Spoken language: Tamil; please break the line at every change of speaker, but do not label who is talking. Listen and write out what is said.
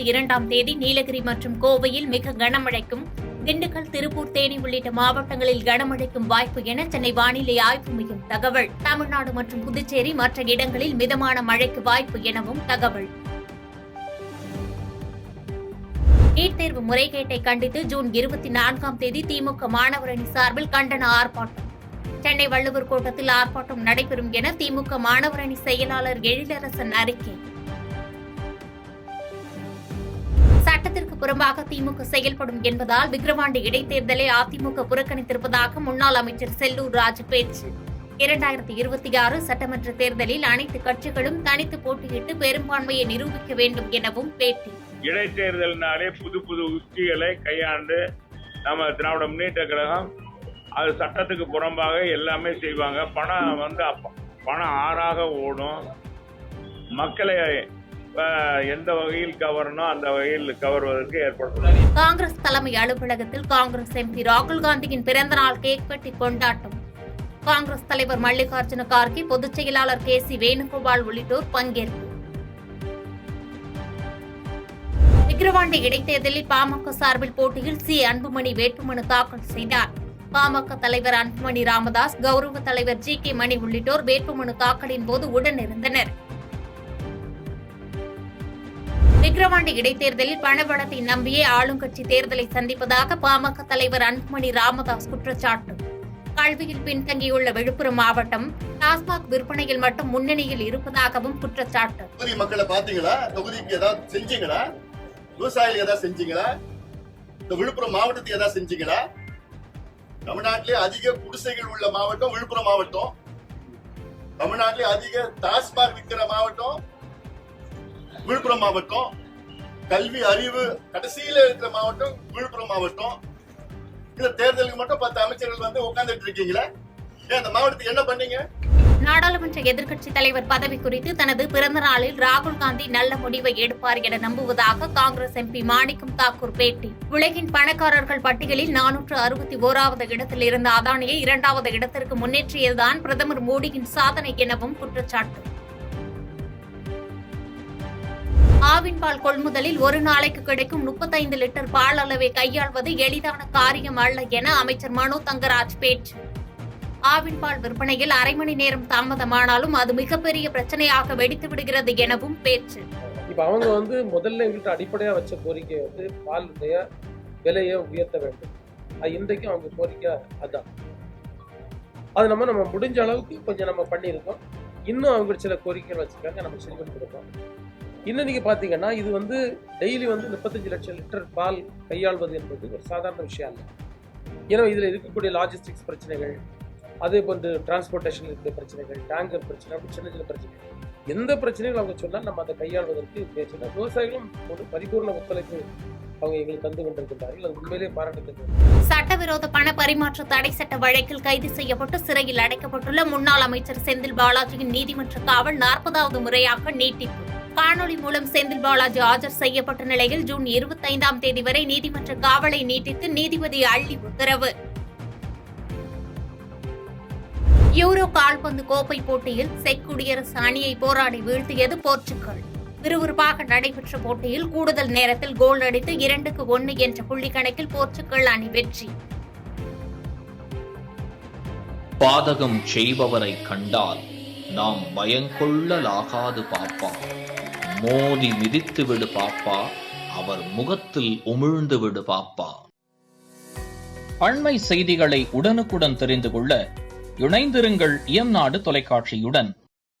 22ஆம் தேதி நீலகிரி மற்றும் கோவையில் மிக கனமழைக்கும், திண்டுக்கல், திருப்பூர், தேனி உள்ளிட்ட மாவட்டங்களில் கனமழைக்கும் வாய்ப்பு என சென்னை வானிலை ஆய்வு மையம் தகவல். தமிழ்நாடு மற்றும் புதுச்சேரி மற்ற இடங்களில் மிதமான மழைக்கு வாய்ப்பு எனவும் தகவல். நீட் தேர்வு முறைகேட்டை கண்டித்து ஜூன் 24ஆம் தேதி திமுக மாணவர் அணி சார்பில் கண்டன ஆர்ப்பாட்டம். சென்னை வள்ளுவர் கோட்டத்தில் ஆர்ப்பாட்டம் நடைபெறும் என திமுக மாணவர் அணி செயலாளர் எழிலரசன் அறிக்கை. சட்டத்திற்கு புறம்பாக திமுக செயல்படும் என்பதால் விக்கிரவாண்டி இடைத்தேர்தலை அதிமுக புறக்கணித்திருப்பதாக முன்னாள் அமைச்சர் செல்லூர் ராஜு பேச்சு. 2026 சட்டமன்ற தேர்தலில் அனைத்து கட்சிகளும் தனித்து போட்டியிட்டு பெரும்பான்மையை நிரூபிக்க வேண்டும் எனவும் பேட்டி.
இடைத்தேர்தலினாலே புது புது உத்திகளை கையாண்டு நம்ம திராவிட முன்னேற்ற கழகம் அது சட்டத்துக்கு புறம்பாக எல்லாமே செய்வாங்க. பணம் ஆறாக ஓடும். மக்களை எந்த வகையில் கவரணும் அந்த வகையில் கவர்வதற்கு ஏற்படுத்தும்.
காங்கிரஸ் தலைமை அலுவலகத்தில் காங்கிரஸ் எம்பி ராகுல் காந்தியின் பிறந்தநாள் கேக் வெட்டி கொண்டாட்டம். காங்கிரஸ் தலைவர் மல்லிகார்ஜுன கார்கே, பொதுச் செயலாளர் KC வேணுகோபால் உள்ளிட்டோர் பங்கேற்பு. விக்கிரவாண்டி இடைத்தேர்தலில் பாமக சார்பில் போட்டியில் அன்புமணி வேட்புமனு தாக்கல் செய்தார். பாமக தலைவர் அன்புமணி ராமதாஸ், கௌரவ தலைவர் GK மணி உள்ளிட்டோர் வேட்புமனு தாக்கலின் போது உடனிருந்தனர். விக்கிரவாண்டி இடைத்தேர்தலில் பணபலத்தை நம்பியே ஆளுங்கட்சி தேர்தலை சந்திப்பதாக பாமக தலைவர் அன்புமணி ராமதாஸ் குற்றச்சாட்டு. கல்வியில் பின்தங்கியுள்ள விழுப்புரம் மாவட்டம் டாஸ்மாக் விற்பனையில் மட்டும் முன்னணியில் இருப்பதாகவும் குற்றச்சாட்டு.
மக்களை பாத்தீங்களா? தொகுதிக்கு ஏதாவது செஞ்சீங்களா? விவசாயிகள் ஏதாவது செஞ்சீங்களா? இந்த விழுப்புரம் மாவட்டத்துக்கு ஏதாவது செஞ்சீங்களா? தமிழ்நாட்டிலே அதிக குடிசைகள் உள்ள மாவட்டம் விழுப்புரம் மாவட்டம். தமிழ்நாட்டிலே அதிக டாஸ்மாக் விற்கிற மாவட்டம் விழுப்புரம் மாவட்டம். கல்வி அறிவு கடைசியில இருக்கிற மாவட்டம் விழுப்புரம் மாவட்டம். இந்த தேர்தலுக்கு மட்டும் 10 அமைச்சர்கள் வந்து உட்கார்ந்துட்டு இருக்கீங்களா? அந்த மாவட்டத்துக்கு என்ன பண்ணீங்க?
நாடாளுமன்ற எதிர்க்கட்சித் தலைவர் பதவி குறித்து தனது பிறந்த நாளில் ராகுல் காந்தி நல்ல முடிவை எடுப்பார் என நம்புவதாக காங்கிரஸ் MP மாணிக்கம் தாக்கூர் பேட்டி. உலகின் பணக்காரர்கள் பட்டியலில் 461வது இடத்தில் இருந்த அதானியை 2வது இடத்திற்கு முன்னேற்றியதுதான் பிரதமர் மோடியின் சாதனை எனவும் குற்றச்சாட்டு. ஆவின் பால் கொள்முதலில் ஒரு நாளைக்கு கிடைக்கும் 35 லிட்டர் பால் அளவை கையாள்வது எளிதான காரியம் அல்ல என அமைச்சர் மனோ தங்கராஜ் பேச்சு. ஆவின் பால் விற்பனையில் அரை மணி நேரம் தாமதமானாலும் அது மிகப்பெரிய பிரச்சனையாக வெடித்து விடுகிறது எனவும் பேச்சு.
இப்ப அவங்க முதல்ல எங்கள்கிட்ட அடிப்படையா வச்ச கோரிக்கை பாலுடைய விலையை உயர்த்த வேண்டும். இன்றைக்கும் அவங்க கோரிக்கை அதான். அது நம்ம முடிஞ்ச அளவுக்கு கொஞ்சம் நம்ம பண்ணியிருக்கோம். இன்னும் அவங்க சில கோரிக்கைகள் வச்சிருக்காங்க, நம்ம செஞ்சு கொடுப்போம். இன்னும் நீங்க பாத்தீங்கன்னா இது டெய்லி 35 லட்சம் லிட்டர் பால் கையாள்வது என்பது ஒரு சாதாரண விஷயம் இல்லை. ஏன்னா இதுல இருக்கக்கூடிய லாஜிஸ்டிக்ஸ் பிரச்சனைகள், அதே போன்று டிரான்ஸ்போர்டேஷன் இருக்கிற பிரச்சனைகள், டேங்கர் பிரச்சனை, அப்படி சின்ன சின்ன பிரச்சனைகள், எந்த பிரச்சனைகள் அவங்க சொன்னால் நம்ம அதை கையாள்வதற்கு பேசினா விவசாயிகளும் ஒரு பரிபூர்ண ஒத்துழைப்பு அவங்க எங்களுக்கு தந்து கொண்டிருக்கின்றார்கள். அது உண்மையிலேயே பாராட்டத்தக்கது.
சட்டவிரோத பண பரிமாற்ற தடை சட்ட வழக்கில் கைது செய்யப்பட்டு சிறையில் அடைக்கப்பட்டுள்ள முன்னாள் அமைச்சர் செந்தில் பாலாஜியின் நீதிமன்ற காவல் 40வது முறையாக நீட்டிப்பு. காணொலி மூலம் செந்தில் பாலாஜி ஆஜர் செய்யப்பட்ட நிலையில் ஜூன் 25ஆம் தேதி வரை நீதிமன்ற காவலை நீட்டித்து நீதிபதி அள்ளி உத்தரவு. யூரோ கால்பந்து கோப்பை போட்டியில் செக் குடியரசு அணியை போராடி வீழ்த்தியது போர்ச்சுகல். விறுவிறுப்பாக நடைபெற்ற போட்டியில் கூடுதல் நேரத்தில் கோல் அடித்து 2-1 என்ற புள்ளி கணக்கில் போர்ச்சுகல் அணி வெற்றி.
பாதகம் செய்பவரை கண்டால் நாம் பயங்கொள்ளலாகாது பாப்பா. மோதி மிதித்து விடு பாப்பா, அவர் முகத்தில் உமிழ்ந்து விடு பாப்பா. அண்மை செய்திகளை உடனுக்குடன் தெரிந்து கொள்ள இணைந்திருங்கள் இயம்நாடு தொலைக்காட்சியுடன்.